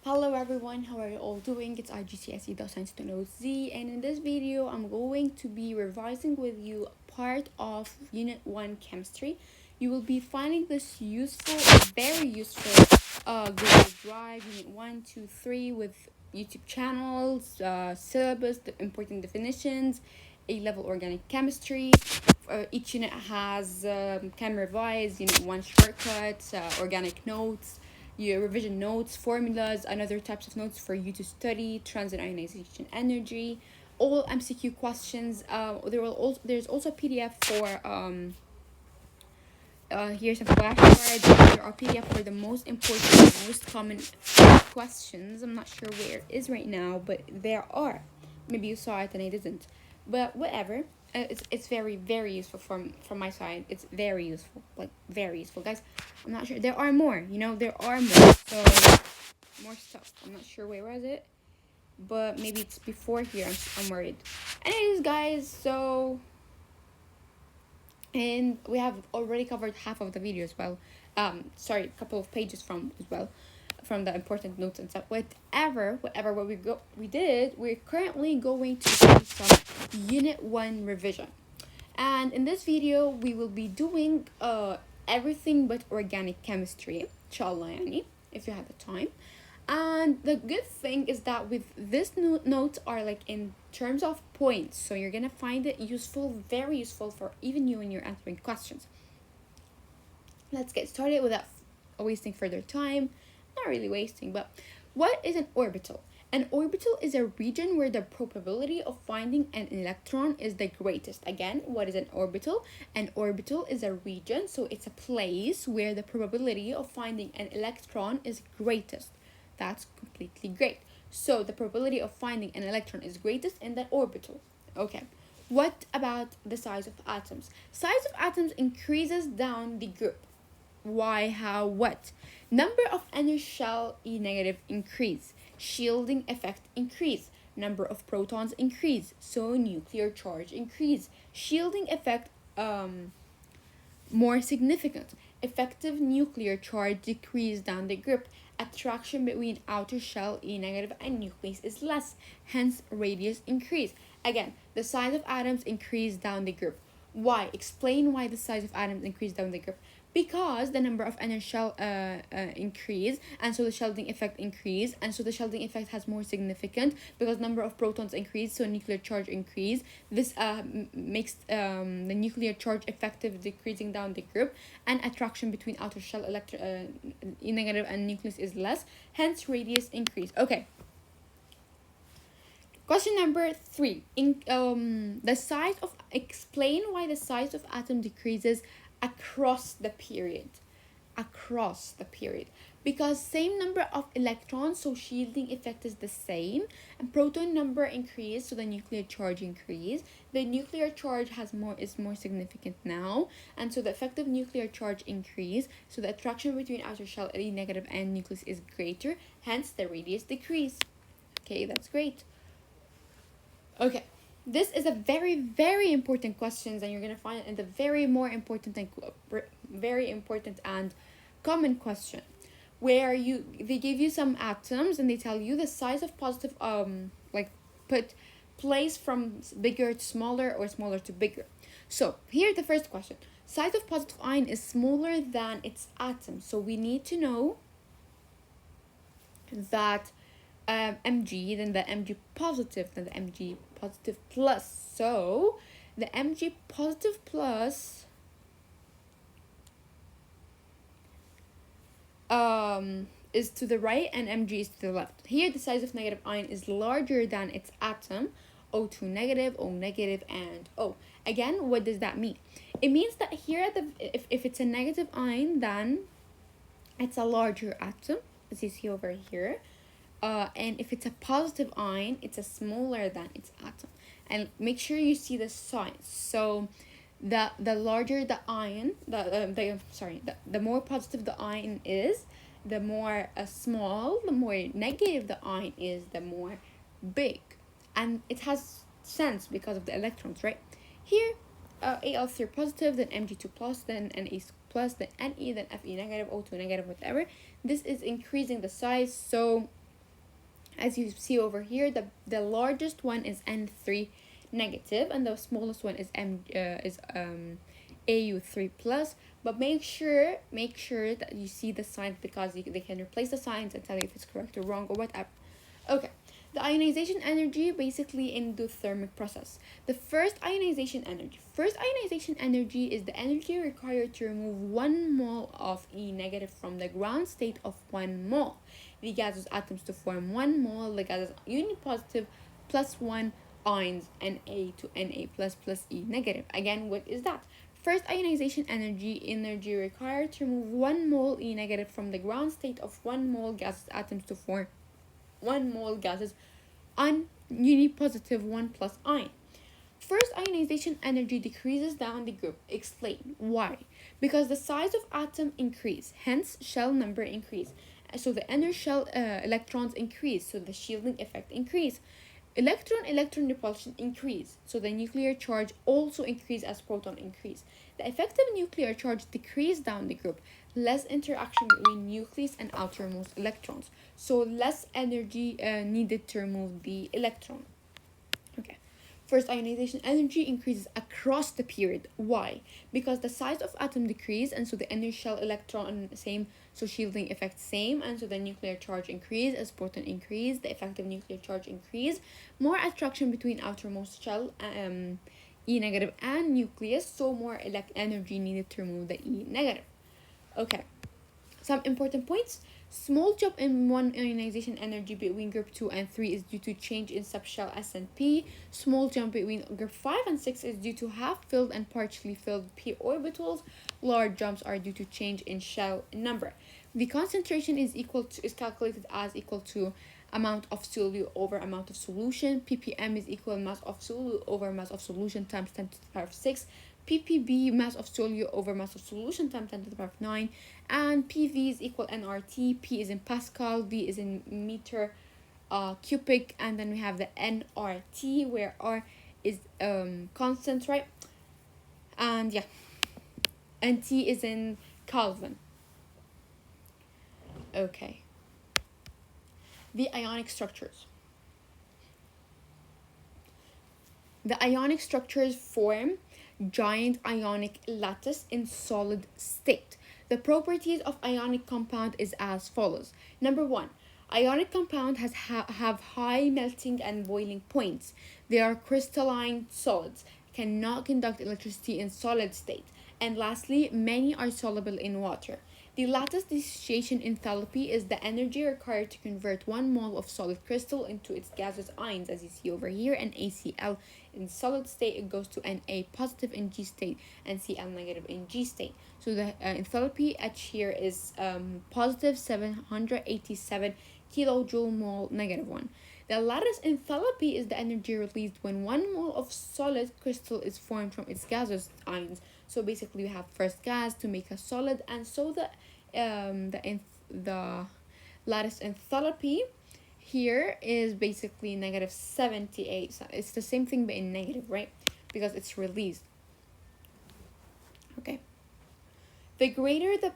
Hello everyone, how are you all doing? It's Igcse.science.notesz, and in this video I'm going to be revising with you part of Unit 1 Chemistry. You will be finding this useful, very useful Google Drive, Unit 1, 2, 3 with YouTube channels, syllabus, the important definitions, A-level organic chemistry. Each unit has Chem Revise, Unit 1 shortcuts, organic notes, your revision notes, formulas, and other types of notes for you to study, transit ionization energy, all MCQ questions. There's also a PDF for here's some flashcards. There are PDF for the most important, most common questions. I'm not sure where it is right now, but there are. Maybe you saw it and I didn't, but whatever. It's very useful from my side. It's very useful, like very useful, guys. I'm not sure there are more. There are more. So more stuff. I'm not sure where was it, but maybe it's before here. I'm worried. Anyways, guys. So and we have already covered half of the video as well. Sorry, a couple of pages from as well, from the important notes and stuff. Whatever what we did, we're currently going to do some Unit 1 revision. And in this video, we will be doing everything but organic chemistry, inshallah, yani, if you have the time. And the good thing is that with this notes are like in terms of points, so you're gonna find it useful, very useful for even you when you're answering questions. Let's get started without wasting further time. Not really wasting, but what is an orbital? An orbital is a region where the probability of finding an electron is the greatest. Again, what is an orbital? An orbital is a region, so it's a place where the probability of finding an electron is greatest. That's completely great. So the probability of finding an electron is greatest in that orbital. Okay. What about the size of atoms? Size of atoms increases down the group. Why, how, what? Number of inner shell E negative increase. Shielding effect increase. Number of protons increase. So nuclear charge increase. Shielding effect more significant. Effective nuclear charge decrease down the group. Attraction between outer shell E negative and nucleus is less, hence radius increase. Again, the size of atoms increase down the group. Why? Explain why the size of atoms increase down the group. Because the number of inner shell increase, and so the shielding effect increase, and so the shielding effect has more significant because number of protons increase, so nuclear charge increase. This makes the nuclear charge effective decreasing down the group, and attraction between outer shell E negative and nucleus is less, hence radius increase. Okay. Question number 3. Explain why the size of atom decreases across the period. Across the period. Because same number of electrons, so shielding effect is the same, and proton number increase, so the nuclear charge increase. The nuclear charge is more significant now, and so the effective nuclear charge increase, so the attraction between outer shell E negative and nucleus is greater, hence the radius decrease. Okay, that's great. Okay, this is a very important questions, and you're gonna find it in the very important and common question, where they give you some atoms and they tell you the size of positive put place from bigger to smaller or smaller to bigger. So here the first question: size of positive ion is smaller than its atom. So we need to know that Mg, then the Mg positive, then the Mg positive plus. So the Mg positive plus is to the right and Mg is to the left. Here the size of negative ion is larger than its atom, O2 negative, O negative, and O. Again, what does that mean? It means that here if it's a negative ion, then it's a larger atom, as you see over here. And if it's a positive ion, it's a smaller than its atom. And make sure you see the signs. So the larger the ion, the more positive the ion is, the more small, the more negative the ion is, the more big. And it has sense because of the electrons, right? Here, Al3 positive, then Mg2 plus, then Na plus, then Ne, then Fe negative, O2 negative, whatever. This is increasing the size, so As you see over here, the largest one is N3 negative, and the smallest one is AU3 plus. But make sure that you see the signs, because they can replace the signs and tell you if it's correct or wrong or whatever. Okay, the ionization energy, basically endothermic process. The first ionization energy is the energy required to remove 1 mole of E negative from the ground state of 1 mole. The gaseous atoms to form 1 mole, the gases unipositive plus 1 ions, Na to Na plus E negative. Again, what is that? First ionization energy required to remove 1 mole E negative from the ground state of 1 mole gaseous atoms to form 1 mole gases unipositive 1 plus ion. First ionization energy decreases down the group. Explain why. Because the size of atom increase, hence shell number increase. So the inner shell electrons increase, so the shielding effect increase. Electron repulsion increase, so the nuclear charge also increase as proton increase. The effective nuclear charge decrease down the group, less interaction between nucleus and outermost electrons, so less energy needed to remove the electron. Okay. First ionization energy increases across the period. Why? Because the size of atom decrease, and so the inner shell electron same, so shielding effect same, and so the nuclear charge increase as proton increase, the effective nuclear charge increase, more attraction between outermost shell E negative and nucleus, so more energy needed to remove the E negative. Okay, some important points. Small jump in one ionization energy between group 2 and 3 is due to change in subshell S and P. Small jump between group 5 and 6 is due to half-filled and partially filled p orbitals. Large jumps are due to change in shell number. The concentration is calculated as equal to amount of solute over amount of solution. ppm is equal mass of solute over mass of solution times 10 to the power of 6. ppb, mass of solute over mass of solution times 10 to the power of 9, and PV is equal nRT. P is in Pascal, V is in meter cubic, and then we have the nRT, where R is constant, right? And yeah, and T is in Kelvin. Okay. The ionic structures. The ionic structures form giant ionic lattice in solid state. The properties of ionic compound is as follows. Number 1, ionic compound have high melting and boiling points. They are crystalline solids, cannot conduct electricity in solid state. And lastly, many are soluble in water. The lattice dissociation enthalpy is the energy required to convert 1 mole of solid crystal into its gaseous ions, as you see over here, and ACl in solid state, it goes to Na positive in G state and Cl negative in G state. So the enthalpy H here is positive 787 kilojoule mole negative 1. The lattice enthalpy is the energy released when 1 mole of solid crystal is formed from its gaseous ions. So basically, we have first gas to make a solid, and so the lattice enthalpy here is basically negative 78. So it's the same thing but in negative, right? Because it's released. Okay. The greater the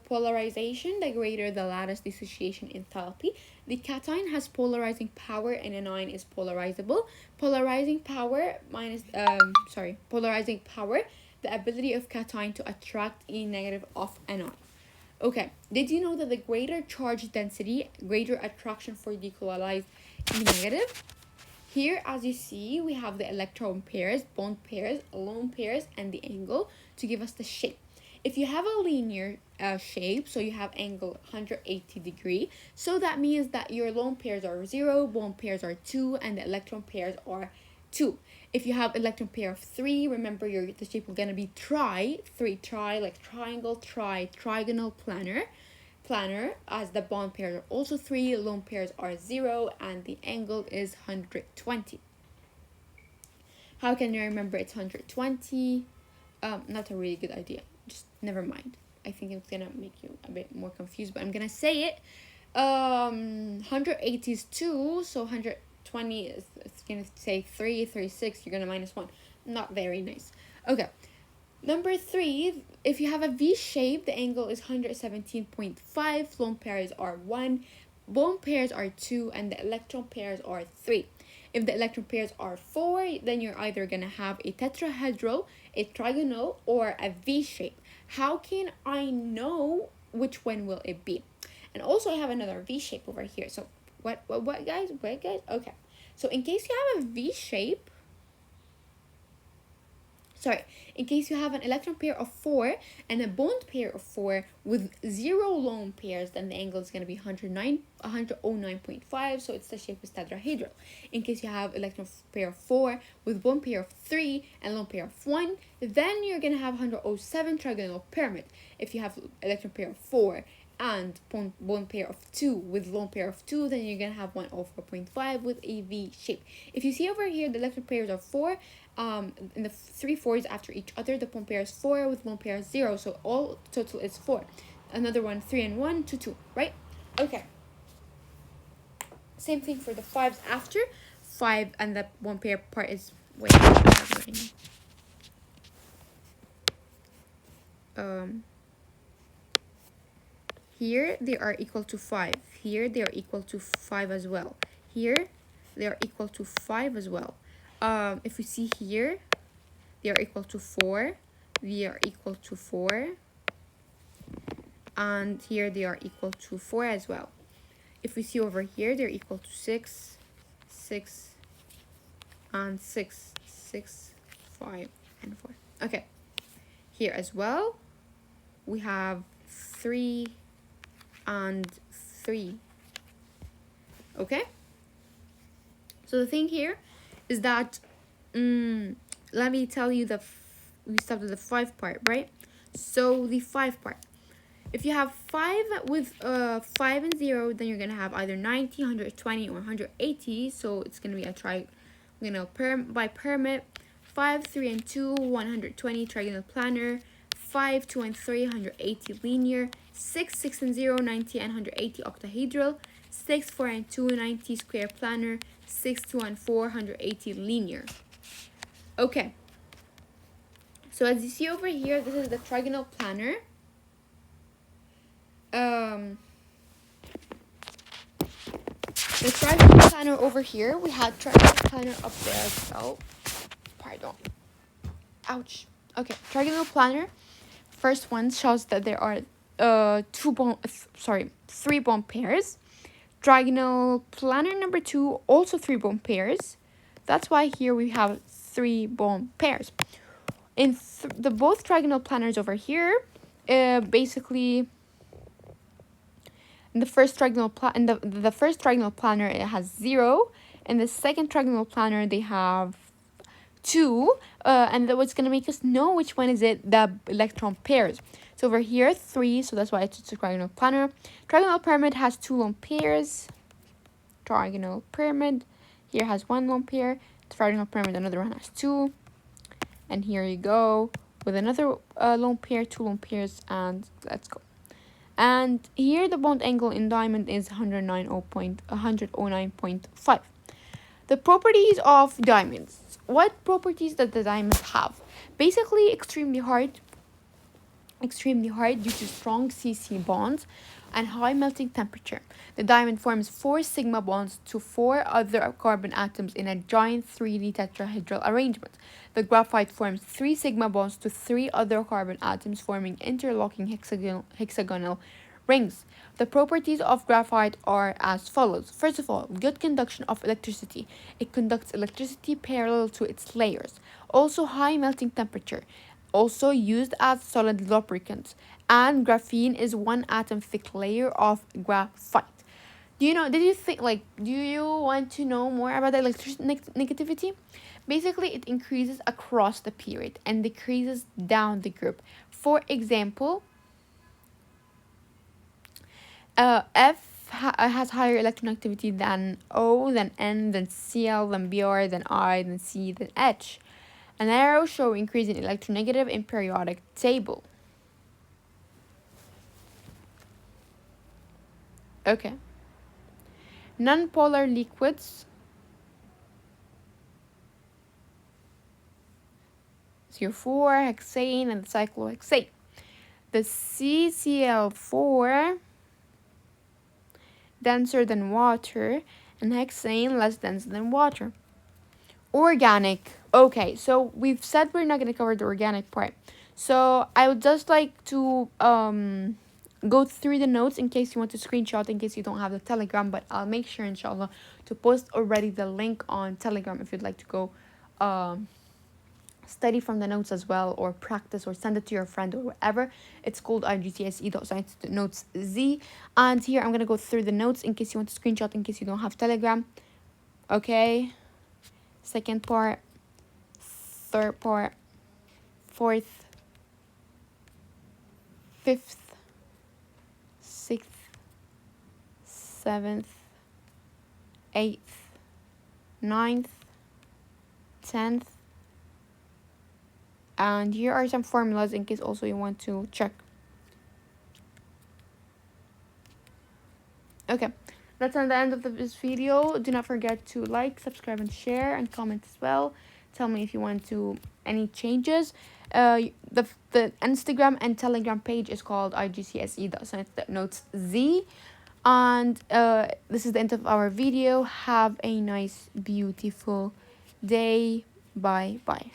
polarization, the greater the lattice dissociation enthalpy. The cation has polarizing power and an ion is polarizable. Polarizing power, the ability of cation to attract E negative of an ion. Okay, did you know that the greater charge density, greater attraction for decolonized E negative? Here, as you see, we have the electron pairs, bond pairs, lone pairs, and the angle to give us the shape. If you have a linear shape, so you have angle 180 degree, so that means that your lone pairs are 0, bond pairs are 2, and the electron pairs are 2. If you have electron pair of 3, remember the shape is going to be tri, like triangle, trigonal, planar, as the bond pairs are also 3, lone pairs are 0, and the angle is 120. How can you remember it's 120? Not a really good idea. Just never mind. I think it's gonna make you a bit more confused, but I'm gonna say it. 180 is 2, so 120 is, it's gonna say 3, 36, you're gonna minus 1. Not very nice. Okay. Number 3, if you have a V shape, the angle is 117.5, lone pairs are 1, bone pairs are 2 and the electron pairs are 3. If the electron pairs are 4, then you're either going to have a tetrahedral, a trigonal, or a V shape. How can I know which one will it be? And also I have another V shape over here. So what guys? What guys? Okay. So in case you have a V shape, in case you have an electron pair of 4 and a bond pair of 4 with 0 lone pairs, then the angle is going to be 109.5, so it's the shape is tetrahedral. In case you have electron pair of 4 with bond pair of 3 and lone pair of 1, then you're going to have 107 trigonal pyramid. If you have electron pair of 4 and bond pair of 2 with lone pair of 2, then you're going to have 104.5 with a V shape. If you see over here, the electron pairs are 4, in the 3 4s after each other, the bond pair is 4 with one pair is 0, so all total is 4. Another one, 3 and 1, 2, 2, right? Okay. Same thing for the 5s after. 5 and the one pair part is, wait, here they are equal to 5. Here they are equal to 5 as well. Here they are equal to 5 as well. If we see here, they are equal to 4. They are equal to 4. And here they are equal to 4 as well. If we see over here, they're equal to 6, 6, and 6, 6, 5, and 4. Okay. Here as well, we have 3 and 3. Okay? So the thing here is that, let me tell you we start with the 5 part, right? So the 5 part. If you have 5 with 5 and 0, then you're going to have either 90, 120, or 180. So it's going to be a by pyramid. 5, 3, and 2, 120 trigonal planar. 5, 2, and 3, 180 linear. 6, 6, and 0, 90, and 180 octahedral. 6, 4, and 2, 90 square planar. 6, 2, and 4, 180 linear. Okay. So as you see over here, this is the trigonal planar. The trigonal planar over here, we had trigonal planar up there as well. Pardon. Ouch. Okay, trigonal planar. First one shows that there are 3 bond pairs. Trigonal planar number 2, also 3 bond pairs. That's why here we have 3 bond pairs. In the both trigonal planars over here, basically, in the first trigonal the first trigonal planar, it has 0, and the second trigonal planar they have 2, and what's going to make us know which one is it, the electron pairs. So over here 3, so that's why it's a trigonal planar. Trigonal pyramid has 2 lone pairs. Trigonal pyramid here has 1 lone pair. Trigonal pyramid, another one has 2, and here you go with another lone pair, 2 lone pairs, and let's go. And here the bond angle in diamond is 109.5. The properties of diamonds. What properties does the diamond have? Basically, extremely hard due to strong CC bonds and high melting temperature. The diamond forms 4 sigma bonds to 4 other carbon atoms in a giant 3D tetrahedral arrangement. The graphite forms 3 sigma bonds to 3 other carbon atoms, forming interlocking hexagonal rings. The properties of graphite are as follows. First of all, good conduction of electricity. It conducts electricity parallel to its layers. Also high melting temperature. Also used as solid lubricant. And graphene is 1 atom thick layer of graphite. Do you want to know more about the electric negativity? Basically, it increases across the period and decreases down the group. For example, F has higher electronegativity than O, than N, than Cl, than Br, than I, than C, than H. An arrow shows increase in electronegative in periodic table. Okay. Non-polar liquids. CO4, hexane, and cyclohexane. The CCl4 denser than water, and hexane less dense than water. Organic. Okay, so we've said we're not going to cover the organic part. So I would just like to go through the notes in case you want to screenshot, in case you don't have the Telegram, but I'll make sure, inshallah, to post already the link on Telegram if you'd like to go study from the notes as well, or practice, or send it to your friend, or whatever. It's called Igcse.science.notesz. And here I'm going to go through the notes in case you want to screenshot, in case you don't have Telegram. Okay. Second part, third part, fourth, fifth, sixth, seventh, eighth, ninth, 10th. And here are some formulas in case also you want to check. Okay, that's on the end of this video. Do not forget to like, subscribe, and share, and comment as well. Tell me if you want to any changes. The Instagram and Telegram page is called Igcse.science.notesz. And this is the end of our video. Have a nice, beautiful day. Bye bye.